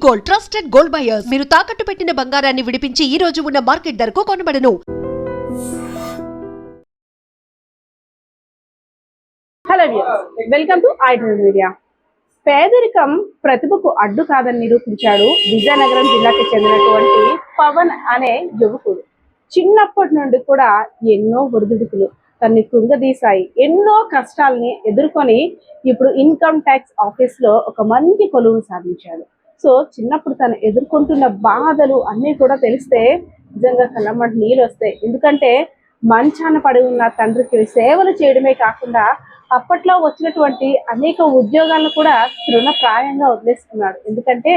Gold, trusted gold buyers. మీరు తాకట్టు పెట్టిన బంగారాన్ని విడిపించి ఈ రోజు ఉన్న మార్కెట్ ధరకు కొనబడను. Hello viewers, welcome to iDream media. పేదరికం ప్రతిభకు అడ్డు కాదని నిరూపించాడు విజయనగరం జిల్లాకి చెందినటువంటి పవన్ అనే యువకుడు. చిన్నప్పటి నుండి కూడా ఎన్నో ఒడిదుడుకులు తన్ని కుంగదీశాయి. ఎన్నో కష్టాలని ఎదుర్కొని ఇప్పుడు ఇన్కమ్ ట్యాక్స్ ఆఫీస్లో ఒక మంచి కొలువును సాధించాడు. సో చిన్నప్పుడు తను ఎదుర్కొంటున్న బాధలు అన్నీ కూడా తెలిస్తే నిజంగా కళ్ళమ్మటి నీళ్ళు వస్తాయి. ఎందుకంటే మంచాన పడి ఉన్న తండ్రికి సేవలు చేయడమే కాకుండా అప్పట్లో వచ్చినటువంటి అనేక ఉద్యోగాలను కూడా తృణప్రాయంగా వదిలేసుకున్నాడు. ఎందుకంటే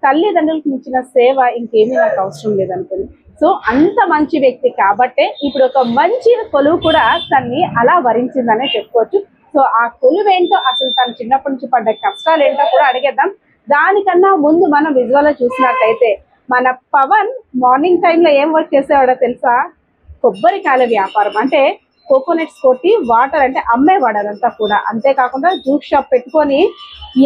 తల్లిదండ్రులకు మించిన సేవ ఇంకేమీ నాకు అవసరం లేదనుకుని. సో అంత మంచి వ్యక్తి కాబట్టే ఇప్పుడు ఒక మంచి కొలువు కూడా తన్ని అలా వరించిందనే చెప్పుకోవచ్చు. సో ఆ కొలువు ఏంటో, అసలు తను చిన్నప్పటి నుంచి పడ్డ కష్టాలు ఏంటో కూడా అడిగేద్దాం. దానికన్నా ముందు మనం విజువల్ చూసినట్టయితే మన పవన్ మార్నింగ్ టైంలో ఏం వర్క్ చేసేవాడో తెలుసా? కొబ్బరికాయల వ్యాపారం, అంటే కోకోనట్స్ కొట్టి వాటర్ అంటే అమ్మేవాడు అదంతా కూడా. అంతేకాకుండా జ్యూస్ షాప్ పెట్టుకొని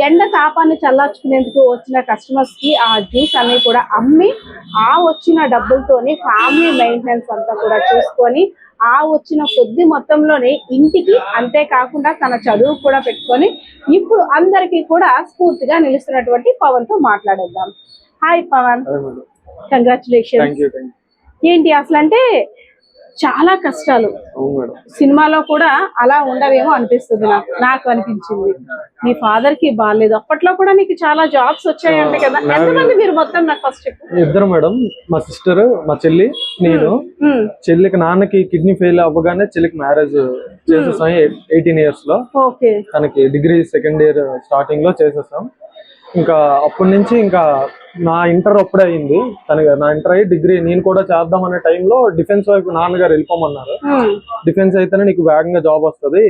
ఎండ తాపాన్ని చల్లార్చుకునేందుకు వచ్చిన కస్టమర్స్ కి ఆ జ్యూస్ అన్ని కూడా అమ్మి ఆ వచ్చిన డబ్బులతోని ఫ్యామిలీ మెయింటెనెన్స్ అంతా కూడా చూసుకొని ఆ వచ్చిన కొద్ది మొత్తంలోనే ఇంటికి, అంతేకాకుండా తన చదువు కూడా పెట్టుకొని ఇప్పుడు అందరికీ కూడా స్ఫూర్తిగా నిలుస్తున్నటువంటి పవన్ తో మాట్లాడేద్దాం. Hi Pavan, congratulations. ఏంటి అసలు అంటే చాలా కష్టాలు సినిమాలో కూడా అలా ఉండవేమో అనిపిస్తుంది. నాకు అనిపించింది. మీ ఫాదర్ కి బాగాలేదు, అప్పట్లో కూడా నీకు చాలా జాబ్స్ వచ్చాయంటే కదా. ఎంతమంది మీరు మొత్తం? నాకు ఫస్ట్ ఇద్దరు మేడం, మా సిస్టర్, మా చెల్లి, నేను. చెల్లికి నాన్నకి కిడ్నీ ఫెయిల్ అవ్వగానే చెల్లికి మ్యారేజ్ చేసేసాం 18 years లో. తనకి డిగ్రీ సెకండ్ ఇయర్ స్టార్టింగ్ లో చేసేసాం. ఇంకా అప్పటి నుంచి ఇంకా నా ఇంటర్ అప్పుడే అయింది. నా ఇంటర్ అయ్యి డిగ్రీ నేను కూడా చేద్దాం అనే టైంలో డిఫెన్స్ వైపు నాన్నగారు వెళ్ళిపోమన్నారు. డిఫెన్స్ అయితేనే నీకు వేగంగా జాబ్ వస్తుంది,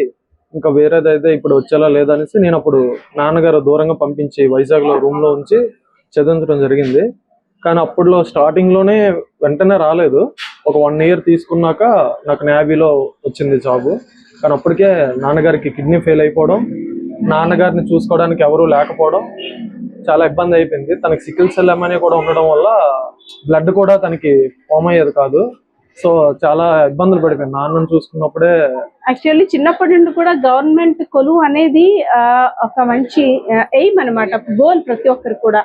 ఇంకా వేరేదైతే ఇప్పుడు వచ్చేలా లేదనేసి నేను అప్పుడు నాన్నగారు దూరంగా పంపించి వైజాగ్ లో రూమ్ లో ఉంచి చదివించడం జరిగింది. కానీ అప్పుడులో స్టార్టింగ్ లోనే వెంటనే రాలేదు. ఒక 1 year తీసుకున్నాక నాకు నేవీలో వచ్చింది జాబ్. కానీ అప్పటికే నాన్నగారికి కిడ్నీ ఫెయిల్ అయిపోవడం, నాన్నగారిని చూసుకోవడానికి ఎవరూ లేకపోవడం చాలా ఇబ్బంది అయిపోయింది. తనకి సికిల్ సెల్ ఎమనీ కూడా ఉండడం వల్ల బ్లడ్ కూడా తనకి ఫామ్ అయ్యేది కాదు. సో చాలా ఇబ్బందులు పడిపోయింది నాన్నను చూసుకున్నప్పుడే. యాక్చువల్లీ చిన్నప్పటి నుండి కూడా గవర్నమెంట్ కొలువు అనేది ఒక మంచి ఎయిమ్ అనమాట, గోల్ ప్రతి ఒక్కరు కూడా.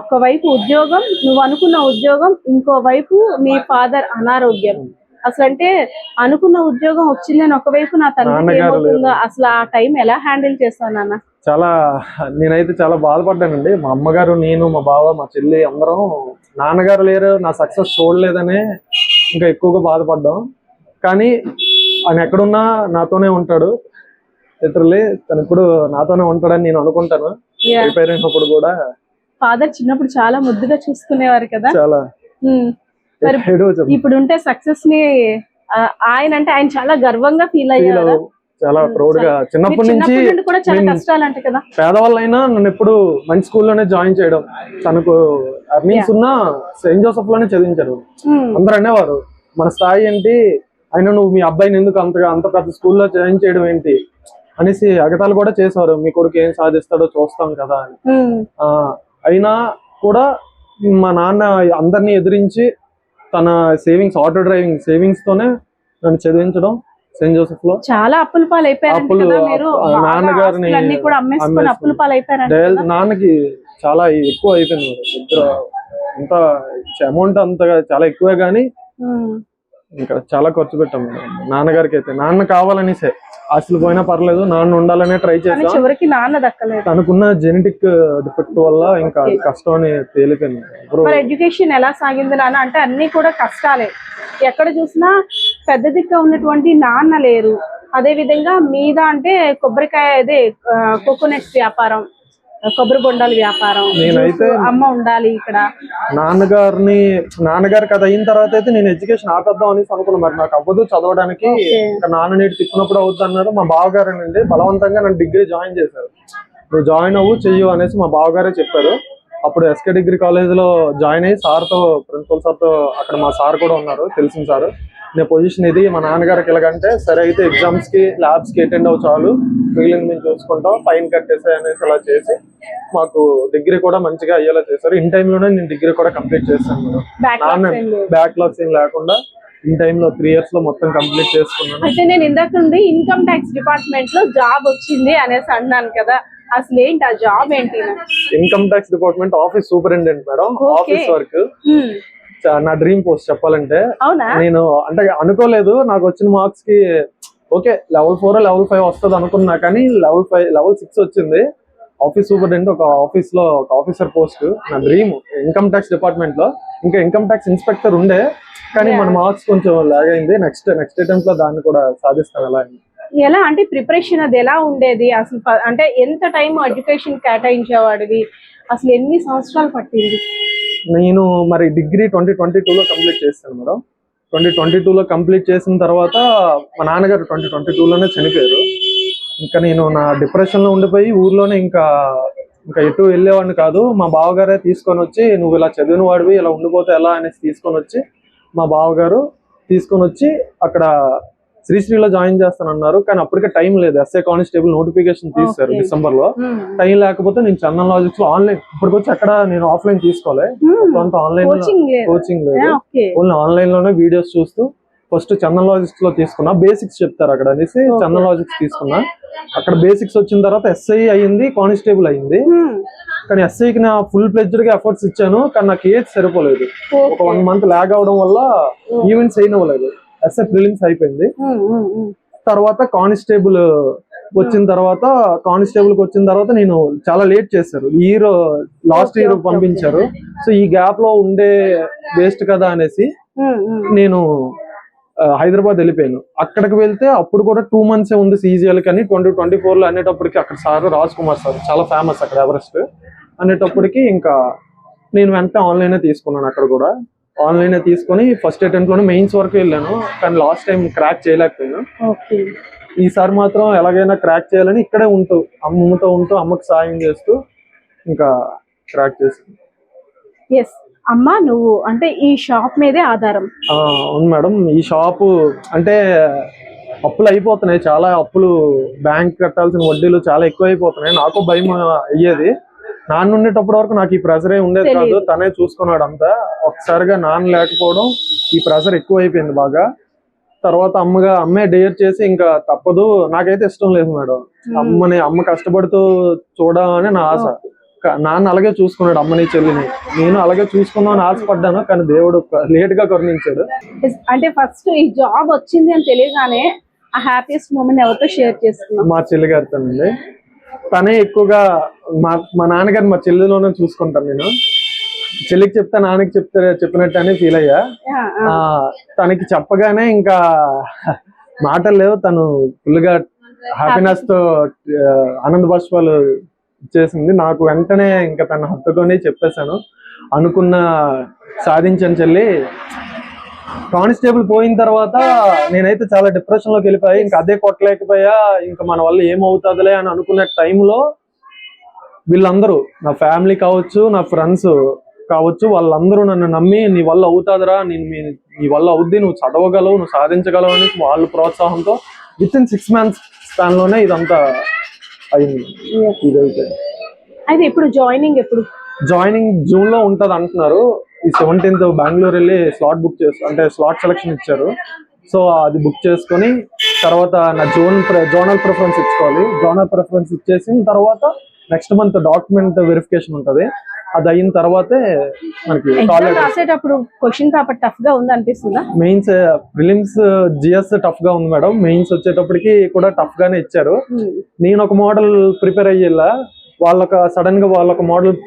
ఒకవైపు ఉద్యోగం, నువ్వు అనుకున్న ఉద్యోగం, ఇంకోవైపు మీ ఫాదర్ అనారోగ్యం. అసలు అంటే అనుకున్న ఉద్యోగం వచ్చిందని ఒకవైపు నా తండ్రి ఏమవుతుందో, అసలు ఆ టైం ఎలా హ్యాండిల్ చేస్తాను నాన్న? నేనైతే చాలా బాధపడ్డానండి. మా అమ్మగారు, నేను, మా బావ, మా చెల్లి అందరం నాన్నగారు లేరు, నా సక్సెస్ చూడలేదనే ఇంకా ఎక్కువగా బాధపడ్డాం. కానీ ఆయన ఎక్కడున్నా నాతోనే ఉంటాడు. లిటరల్లీ తను ఇప్పుడు నాతోనే ఉంటాడని నేను అనుకుంటాను. ప్రిపేర్ అయినప్పుడు కూడా ఫాదర్ చిన్నప్పుడు చాలా ముద్దుగా చూసుకునేవారు కదా. చాలా. ఇప్పుడు ఉంటే సక్సెస్ ని ఆయన అంటే ఆయన చాలా గర్వంగా ఫీల్ అయ్యారు, చాలా ప్రౌడ్ గా. చిన్నప్పటి నుంచి కూడా చాలా కష్టాలు అంటే కదా. పేదవాళ్ళైనా నన్ను ఎప్పుడు మంచి స్కూల్లోనే జాయిన్ చేయడం, తనకు ఎర్నింగ్స్ ఉన్న సెయింట్ జోసెఫ్ లోనే చదివించారు. అందరూ అనేవారు మన స్థాయి ఏంటి, అయినా నువ్వు మీ అబ్బాయిని ఎందుకు అంత పెద్ద స్కూల్లో జాయిన్ చేయడం ఏంటి అనేసి ఎగతాలు కూడా చేసేవారు. మీ కొడుకు ఏం సాధిస్తాడో చూస్తాం కదా అని. అయినా కూడా మా నాన్న అందరినీ ఎదిరించి తన సేవింగ్స్, ఆటో డ్రైవింగ్ సేవింగ్స్ తోనే నన్ను చదివించడం సెయింట్ జోసెఫ్ లో. చాలా అప్పుల పాలు అయిపోయారు నాన్నగారిని. నాన్నకి చాలా ఎక్కువ అయిపోయింది. అంత అమౌంట్ అంతగా చాలా ఎక్కువే, కానీ ఇంకా చాలా ఖర్చు పెట్టాం నాన్నగారికి. అయితే నాన్న కావాలనేసే, అసలు పోయినా పర్లేదు నాన్న ఉండాలనే ట్రై చేసాం. చివరికి నాన్న దక్కలేదు. తనకున్న జెనెటిక్ డిఫెక్ట్ వల్ల ఇంకా కష్టం అని తేలిపోయింది. ఎడ్యుకేషన్ ఎలా సాగింది నాన్న అంటే అన్ని కూడా కష్టాలే. ఎక్కడ చూసినా పెద్ద దిక్కు ఉన్నటువంటి నాన్న లేరు. అదే విధంగా మీద అంటే కొబ్బరికాయ, అదే కోకోనట్స్ వ్యాపారం, కొబ్బరి బొండాల వ్యాపారం, నేనైతే అమ్మ ఉండాలి ఇక్కడ. నాన్నగారికి అది అయిన తర్వాత అయితే నేను ఎడ్యుకేషన్ ఆపేద్దాం అనేసి అనుకున్నాను. మరి నాకు అవ్వదు చదవడానికి, నాన్న నీటి తిప్పినప్పుడు అవుద్ది అన్నారు. మా బావగారు అండి బలవంతంగా నన్ను డిగ్రీ జాయిన్ చేశారు. నువ్వు జాయిన్ అవ్వు, చెయ్యు అనేసి మా బావగారే చెప్పారు. అప్పుడు ఎస్కే డిగ్రీ కాలేజ్ లో జాయిన్ అయ్యి సార్తో, ప్రిన్సిపల్ సార్తో, అక్కడ మా సార్ కూడా ఉన్నారు, తెలిసిన సార్, నేను పొజిషన్ ఇది, మా నాన్నగారికి ఎలాగంటే సరే అయితే ఎగ్జామ్స్ కి ల్యాబ్స్ కి అటెండ్ అవ్వ చాలు, మిగిలింది మేము చూసుకుంటాం, ఫైన్ కట్టేసే అనేసి అలా చేసి మాకు డిగ్రీ కూడా మంచిగా అయ్యేలా చేశారు. ఇన్ టైమ్ లోనే నేను డిగ్రీ కూడా కంప్లీట్ చేశాను. నాన్న బ్యాక్లాగ్స్ ఏం లేకుండా ఇన్ టైమ్ లో 3 years లో మొత్తం కంప్లీట్ చేసుకున్నాను. అయితే నేను ఇందాక నుండి ఇన్కమ్ ట్యాక్స్ డిపార్ట్మెంట్ లో జాబ్ వచ్చింది అనేసి అన్నాను కదా, అసలు ఏంటి ఆ జాబ్ ఏంటి? Income tax department office superintendent madam. Office work నా డ్రీమ్ పోస్ట్ చెప్పాలంటే. నేను అంటే అనుకోలేదు, నాకు వచ్చిన మార్క్స్ కి ఓకే level 4 level 5 వస్తుంది అనుకున్నా, కానీ level 6 వచ్చింది. ఆఫీస్ సూపరింటెండెంట్ ఒక ఆఫీస్ లో ఒక ఆఫీసర్ పోస్ట్ నా డ్రీమ్. ఇన్కమ్ ట్యాక్స్ డిపార్ట్మెంట్ లో ఇంకా ఇన్కమ్ ట్యాక్స్ ఇన్స్పెక్టర్ ఉండే, కానీ మన మార్క్స్ కొంచెం లాగ్ అయింది. నెక్స్ట్ అటెంప్ట్ లో దాన్ని కూడా సాధిస్తాను. ఎలా అంటే ప్రిపరేషన్ అది ఎలా ఉండేది అసలు? అంటే ఎంత టైం ఎడ్యుకేషన్ కేటాయించేవాడివి, అసలు ఎన్ని సంవత్సరాలు పట్టింది? నేను మరి డిగ్రీ 2022లో కంప్లీట్ చేస్తాను మేడం. 2022లో కంప్లీట్ చేసిన తర్వాత మా నాన్నగారు 2022లోనే చనిపోయారు. ఇంకా నేను నా డిప్రెషన్ లో ఉండిపోయి ఊర్లోనే ఇంకా ఎటు వెళ్ళేవాడిని కాదు. మా బావగారే తీసుకొని వచ్చి, నువ్వు ఇలా చదివిన వాడివి ఇలా ఉండిపోతే ఎలా అనేసి తీసుకొని వచ్చి, మా బావగారు తీసుకొని వచ్చి అక్కడ శ్రీశ్రీలో జాయిన్ చేస్తానన్నారు. కానీ అప్పటికే టైం లేదు. ఎస్ఐ కానిస్టేబుల్ నోటిఫికేషన్ తీశారు డిసెంబర్ లో. టైం లేకపోతే నేను చందన్ లాజిక్స్ లో ఆన్లైన్, ఇప్పటికొచ్చి అక్కడ నేను ఆఫ్లైన్ తీసుకోలే, ఆన్లైన్ కోచింగ్ లేదు, ఓన్లీ ఆన్లైన్ లోనే వీడియోస్ చూస్తూ ఫస్ట్ చందన్ లాజిక్స్ లో తీసుకున్నా. బేసిక్స్ చెప్తారు అక్కడ అనేసి చందన్ లాజిక్స్ తీసుకున్నా. అక్కడ బేసిక్స్ వచ్చిన తర్వాత ఎస్ఐ అయ్యింది, కానిస్టేబుల్ అయ్యింది. కానీ ఎస్ఐకి నా ఫుల్ ప్లెడ్జ్డ్ గా ఎఫర్ట్స్ ఇచ్చాను, కానీ నాకు ఏజ్ సరిపోలేదు. ఒక 1 month లాగ్ అవడం వల్ల ఈవెంట్స్ అయినవ్వలేదు. ఎస్ఐ ప్రిలిమ్స్ అయిపోయింది. తర్వాత కానిస్టేబుల్ వచ్చిన తర్వాత నేను చాలా లేట్ చేశారు. లాస్ట్ ఇయర్ పంపించారు. సో ఈ గ్యాప్ లో ఉండే వేస్ట్ కదా అనేసి నేను హైదరాబాద్ వెళ్ళిపోయాను. అక్కడికి వెళ్తే అప్పుడు కూడా 2 months ఉంది CGL కానీ 2024లో అనేటప్పటికి అక్కడ సార్ రాజ్ కుమార్ సార్ చాలా ఫేమస్ అక్కడ ఎవరెస్ట్ అనేటప్పటికి ఇంకా నేను వెంటనే ఆన్లైనే తీసుకున్నాను. అక్కడ కూడా ఆన్లైనే తీసుకొని ఫస్ట్ అటెంప్ట్ లోనే మెయిన్స్ వరకు వెళ్ళాను, కానీ లాస్ట్ టైం క్రాక్ చేయలేకపోయాను. ఈసారి మాత్రం ఎలాగైనా క్రాక్ చేయాలని ఇక్కడే అమ్మతో ఉంటూ అమ్మకి సాయం చేస్తూ ఇంకా క్రాక్ చేసాను. అమ్మా నువ్వు అంటే ఈ షాప్ మీదే ఆధారం? అవును మేడం. ఈ షాపు అంటే అప్పులు అయిపోతున్నాయి, చాలా అప్పులు, బ్యాంక్ కట్టాల్సిన వడ్డీలు చాలా ఎక్కువ అయిపోతున్నాయి. నాకు భయం అయ్యేది. నాన్న ఉండేటప్పటి వరకు నాకు ఈ ప్రెషర్ ఉండేది కాదు, తనే చూసుకున్నాడు అంతా. ఒకసారిగా నాన్న లేకపోవడం ఈ ప్రెషర్ ఎక్కువ అయిపోయింది బాగా. తర్వాత అమ్మే డేర్ చేసి ఇంకా తప్పదు, నాకైతే ఇష్టం లేదు మేడం అమ్మ కష్టపడుతూ చూడాలని నా ఆశ. నాన్న అలాగే చూసుకున్నాడు అమ్మని చెల్లిని, నేను అలాగే చూసుకున్నాను ఆశపడ్డాను, కానీ దేవుడు లేట్ గా కరుణించాడు. అంటే ఫస్ట్ ఈ జాబ్ వచ్చింది అని తెలియగానే ఆ హ్యాపీయెస్ట్ మూమెంట్ ఎవరితో షేర్ చేసుకున్నాను? మా చెల్లి గారితోనండి. తనే ఎక్కువగా మా నాన్నగారిని మా చెల్లిలోనే చూసుకుంటాను నేను. చెల్లికి చెప్తే నాన్నకి చెప్పినట్టు అని ఫీల్ అయ్యా. తనకి చెప్పగానే ఇంకా మాటలు లేవు, తను ఫుల్గా హ్యాపీనెస్ తో ఆనంద బాష్పాలు ఇచ్చేసింది. నాకు వెంటనే ఇంకా తను హత్తుకొని చెప్పేశాను, అనుకున్న సాధించాను చెల్లి. కానిస్టేబుల్ పోయిన తర్వాత నేనైతే చాలా డిప్రెషన్ లోకి వెళ్ళిపోయా. ఇంకా అదే కొట్టలేకపోయా, ఇంకా మన వల్ల ఏమవుతుందిలే అని అనుకునే టైంలో వీళ్ళందరూ, నా ఫ్యామిలీ కావచ్చు, నా ఫ్రెండ్స్ కావచ్చు, వాళ్ళందరూ నన్ను నమ్మి నీ వల్ల అవుతాదిరా, నీ వల్ల అవుద్ది, నువ్వు చదవగలవు, నువ్వు సాధించగలవు అని వాళ్ళ ప్రోత్సాహంతో విత్ ఇన్ 6 months స్పాన్ లోనే ఇదంతా అయింది. అయితే ఇప్పుడు జాయినింగ్ జూన్ లో ఉంటది అంటున్నారు. ఈ 17th బెంగళూరు వెళ్ళి స్లాట్ బుక్ అంటే స్లాట్ సెలక్షన్ ఇచ్చారు. సో అది బుక్ చేసుకొని తర్వాత నా జోనల్ ప్రిఫరెన్స్ ఇచ్చుకోవాలి. జోనల్ ప్రిఫరెన్స్ ఇచ్చేసిన తర్వాత నెక్స్ట్ మంత్ డాక్యుమెంట్ వెరిఫికేషన్ ఉంటది. అది అయిన తర్వాతే మనకి రాసేటప్పుడు క్వశ్చన్ పేపర్ టఫ్ గా ఉంది అనిపిస్తుందా? మెయిన్స్ ప్రిలిమ్స్ జిఎస్ టఫ్ గా ఉంది మేడం. మెయిన్స్ వచ్చేటప్పటికి కూడా టఫ్ గానే ఇచ్చారు. నేను ఒక మోడల్ ప్రిపేర్ అయ్యేలా సడన్ గా వాళ్ళొక మోడల్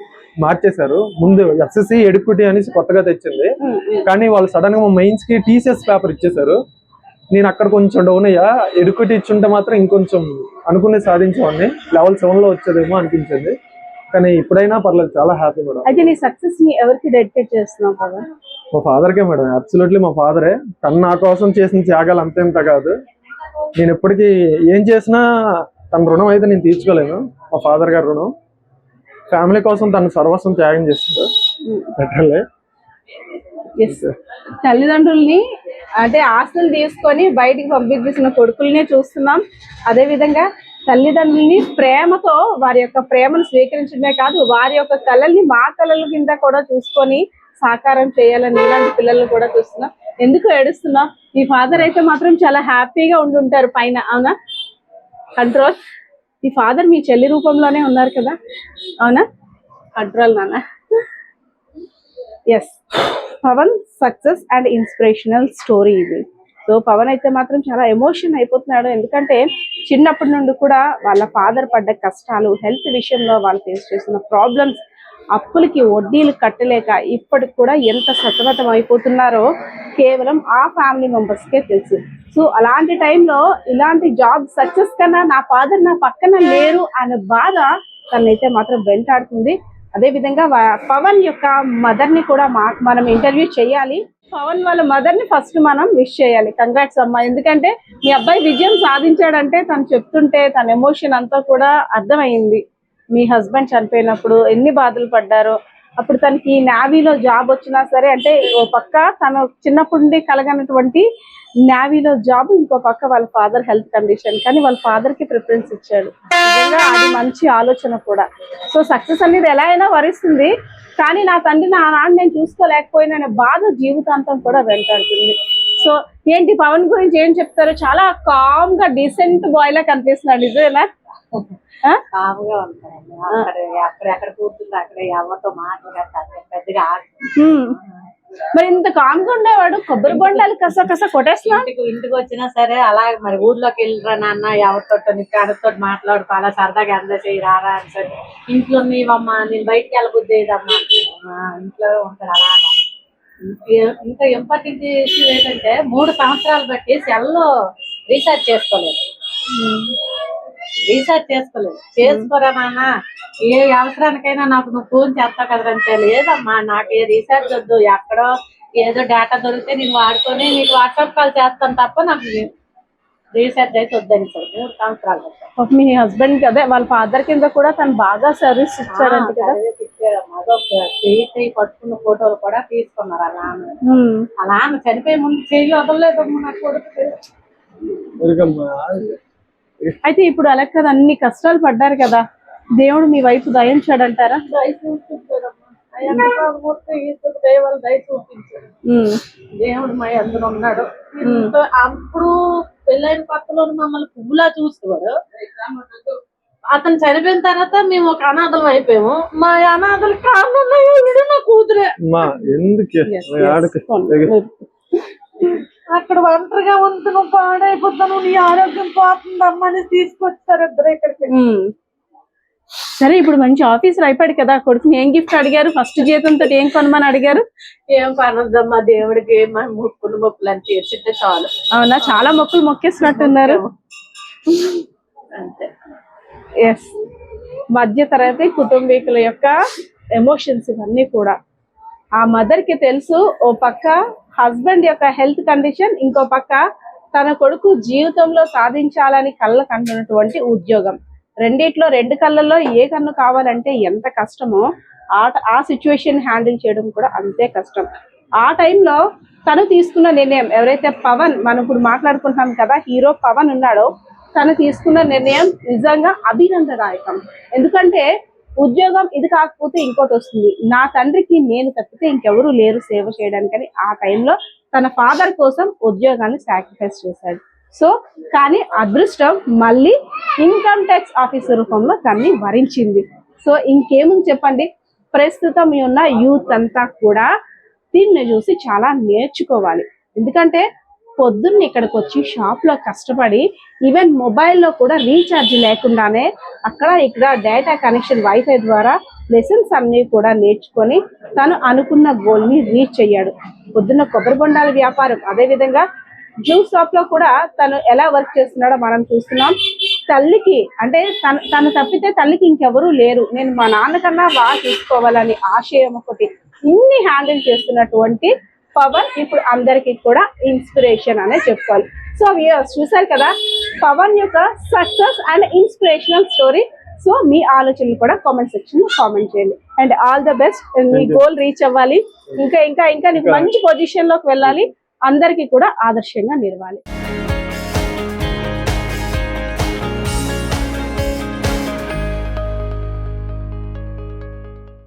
మార్చేశారు. ముందు ఎస్ఎస్సి ఎడ్యుకేటీ అనేసి కొత్తగా తెచ్చింది, కానీ వాళ్ళు సడన్ గా మెయిన్స్ కి టీసీఎస్ పేపర్ ఇచ్చేసారు. నేను అక్కడ కొంచెం డౌన్ అయ్యా. ఎడ్యుకేటీ ఇచ్చుంటే మాత్రం ఇంకొంచెం అనుకునే సాధించేవాడిని, level 7 లో వచ్చేదేమో అనిపించింది. కానీ ఇప్పుడైనా పర్లేదు, చాలా హ్యాపీ మేడం. అయితే నీ సక్సెస్ ని ఎవరికి డెడికేట్ చేస్తున్నావు కదా? మా ఫాదర్కే మేడం, అబ్సల్యూట్లీ మా ఫాదరే. తను నా కోసం చేసిన త్యాగాలు అంతేంత కాదు. నేను ఎప్పటికీ ఏం చేసినా తన రుణం అయితే నేను తీర్చుకోలేను, మా ఫాదర్ గారి రుణం. ఫ్యామిలీ కోసం తన సర్వస్వం త్యాగం చేస్తుంది. బెటర్లే. తల్లిదండ్రుల్ని అంటే ఆస్తులు తీసుకొని బయటికి పంపించేసిన కొడుకుల్నే చూస్తున్నాం. అదే విధంగా తల్లిదండ్రుల్ని ప్రేమతో వారి యొక్క ప్రేమను స్వీకరించడమే కాదు, వారి యొక్క కళల్ని మా కళల కింద కూడా చూసుకొని సాకారం చేయాలని ఇలాంటి పిల్లలు కూడా చూస్తున్నాం. ఎందుకు ఏడుస్తున్నావు? మీ ఫాదర్ అయితే మాత్రం చాలా హ్యాపీగా ఉండుంటారు పైన, అవునా? కంట్రోల్. మీ ఫాదర్ మీ చెల్లి రూపంలోనే ఉన్నారు కదా, అవునా? కంట్రోల్ నాన్న. Yes, Pavan success and inspirational story ఇది. సో పవన్ అయితే మాత్రం చాలా ఎమోషన్ అయిపోతున్నాడు. ఎందుకంటే చిన్నప్పటి నుండి కూడా వాళ్ళ ఫాదర్ పడ్డ కష్టాలు, హెల్త్ విషయంలో వాళ్ళు ఫేస్ చేస్తున్న ప్రాబ్లమ్స్, అప్పులకి వడ్డీలు కట్టలేక ఇప్పటికి కూడా ఎంత సతమతం అయిపోతున్నారో కేవలం ఆ ఫ్యామిలీ మెంబర్స్కే తెలుసు. సో అలాంటి టైంలో ఇలాంటి జాబ్ సక్సెస్ కన్నా నా ఫాదర్ నా పక్కన లేరు అనే బాధ తనైతే మాత్రం వెంటాడుతుంది. అదే విధంగా పవన్ యొక్క మదర్ ని కూడా మనం ఇంటర్వ్యూ చేయాలి. పవన్ వాళ్ళ మదర్ ని ఫస్ట్ మనం విష్ చేయాలి. కంగ్రాట్స్ అమ్మా. ఎందుకంటే మీ అబ్బాయి విజయం సాధించాడంటే తను చెప్తుంటే తన ఎమోషన్ అంతా కూడా అర్థమైంది. మీ హస్బెండ్ చనిపోయినప్పుడు ఎన్ని బాధలు పడ్డారో, అప్పుడు తనకి నేవీలో జాబ్ వచ్చినా సరే, అంటే ఓ పక్క తను చిన్నప్పటి నుండి కలగనటువంటి నేవీలో జాబ్, ఇంకో పక్క వాళ్ళ ఫాదర్ హెల్త్ కండిషన్, కానీ వాళ్ళ ఫాదర్ కి ప్రిఫరెన్స్ ఇచ్చాడు. నిజంగా అది మంచి ఆలోచన కూడా. సో సక్సెస్ అనేది ఎలా అయినా వరిస్తుంది, కానీ నా తండ్రి నా నాన్న నేను చూసుకోలేకపోయినా బాధ జీవితాంతం కూడా వెంటాడుతుంది. సో ఏంటి పవన్ గురించి ఏం చెప్తారు? చాలా కామ్ గా డీసెంట్ బాయ్ లా కనిపిస్తున్నాడు, నిజమేనా? కాముగా ఉంటారండి. అక్కడెక్కడ కూర్చుంది అక్కడ ఎవరితో మాట్లాడతారు పెద్దగా. మరి ఇంత కామ్గా ఉండేవాడు కొబ్బరి బొండాలు కస కొట్టేస్తున్నా. ఇంటికి వచ్చినా సరే అలా మరి ఊర్లోకి వెళ్ళరా నాన్న, ఎవరితో నీతో మాట్లాడుకో, అలా సరదాగా అందరూ చేయి రారా అని సరే. ఇంట్లో నీవమ్మా నేను బయటికి వెళ్ళబుద్ది ఏదమ్మా, ఇంట్లో ఉంటారు అలాగా. ఇంకా ఇంపార్టెంట్ ఇష్యూ ఏంటంటే 3 సంవత్సరాలు బట్టి సెల్లో రీఛార్జ్ చేసుకోలేదు. చేసుకోరా నాన్న, ఏ అవసరానికైనా నాకు నువ్వు ఫోన్ చేస్తావు కదంటే, లేదమ్మా నాకు ఏ రీఛార్జ్ వద్దు, ఎక్కడో ఏదో డేటా దొరికితే నేను వాడుకొని నీకు వాట్సాప్ కాల్ చేస్తాను తప్ప నాకు రీఛార్జ్ అయితే వద్దని 3 సంవత్సరాలు. మీ హస్బెండ్ అదే వాళ్ళ ఫాదర్ కింద కూడా తను బాగా సర్వీస్ ఇచ్చాడంట కదా. పట్టుకున్న ఫోటోలు కూడా తీసుకున్నారు. అలా చనిపోయే ముందు చెయ్యి వదలలేదమ్మా నా కొడుకు. అయితే ఇప్పుడు అలా కదా అన్ని కష్టాలు పడ్డారు కదా, దేవుడు మీ వైపు దయించాడంటారా? దయ చూపించాడు దేవుడు మా అందరూ ఉన్నాడు. అప్పుడు పెళ్ళైన కొత్తలో మమ్మల్ని పువ్వులా చూసేవాడు. అతను చనిపోయిన తర్వాత మేము ఒక అనాథం అయిపోయాము. మా అనాథలు కారణం నా కూతురే. అక్కడ ఒంటరిగా ఉంటే నువ్వు పాడైపోతాను, నీ ఆరోగ్యం పోతుందమ్మా అని తీసుకొచ్చారు ఇద్దరు ఇక్కడికి. సరే ఇప్పుడు మంచి ఆఫీసర్ అయిపోయాడు కదా, కొడుకుని ఏం గిఫ్ట్ అడిగారు? ఫస్ట్ జీతంతో ఏం కొనమని అడిగారు? ఏం పనొద్దమ్మా, దేవుడికి మొక్కులు అని తీర్చితే చాలు. అవునా? చాలా మొక్కులు మొక్కేసినట్టున్నారు. అంతే. ఎస్, మధ్య తరగతి కుటుంబీకుల యొక్క ఎమోషన్స్ ఇవన్నీ కూడా ఆ మదర్ కి తెలుసు. ఓ పక్క హస్బెండ్ యొక్క హెల్త్ కండిషన్, ఇంకో పక్క తన కొడుకు జీవితంలో సాధించాలని కళ్ళ కంటున్నటువంటి ఉద్యోగం. రెండిట్లో 2 కళ్ళల్లో ఏ కన్ను కావాలంటే ఎంత కష్టమో ఆ సిచ్యువేషన్ హ్యాండిల్ చేయడం కూడా అంతే కష్టం. ఆ టైంలో తను తీసుకున్న నిర్ణయం, ఎవరైతే పవన్ మనం ఇప్పుడు మాట్లాడుకుంటున్నాం కదా, హీరో పవన్ ఉన్నాడో, తను తీసుకున్న నిర్ణయం నిజంగా అభినందనాయకం. ఎందుకంటే ఉద్యోగం ఇది కాకపోతే ఇంకోటి వస్తుంది, నా తండ్రికి నేను తప్పితే ఇంకెవరూ లేరు సేవ చేయడానికని ఆ టైంలో తన ఫాదర్ కోసం ఉద్యోగాన్ని సాక్రిఫైస్ చేశాడు. సో కానీ అదృష్టం మళ్ళీ ఇన్కమ్ ట్యాక్స్ ఆఫీసర్ రూపంలో తన్ని వరించింది. సో ఇంకేముంది చెప్పండి, ప్రస్తుతం ఉన్న యూత్ అంతా కూడా దీన్ని చూసి చాలా నేర్చుకోవాలి. ఎందుకంటే పొద్దున్న ఇక్కడికి వచ్చి షాప్లో కష్టపడి ఈవెన్ మొబైల్లో కూడా రీఛార్జ్ లేకుండానే అక్కడ ఇక్కడ డేటా కనెక్షన్ వైఫై ద్వారా లెసన్స్ అన్ని కూడా నేర్చుకొని తను అనుకున్న గోల్ని రీచ్ అయ్యాడు. పొద్దున్న కొబ్బరి బొండాల వ్యాపారం, అదేవిధంగా జ్యూస్ షాప్ లో కూడా తను ఎలా వర్క్ చేస్తున్నాడో మనం చూస్తున్నాం. తల్లికి అంటే తను తప్పితే తల్లికి ఇంకెవరూ లేరు, నేను మా నాన్నకన్నా బాగా చూసుకోవాలని ఆశయం ఒకటి, ఇన్ని హ్యాండిల్ చేస్తున్నటువంటి పవన్ ఇప్పుడు అందరికీ కూడా ఇన్స్పిరేషన్ అనే చెప్పుకోవాలి. సో చూసారు కదా పవన్ యొక్క success and inspirational story. So మీ ఆలోచనలు కూడా కామెంట్ సెక్షన్ లో కామెంట్ చేయండి. And all the best. నీ Thank you. గోల్ రీచ్ అవ్వాలి, ఇంకా ఇంకా ఇంకా నీకు మంచి పొజిషన్ లోకి వెళ్ళాలి, అందరికీ కూడా ఆదర్శంగా నిలవాలి.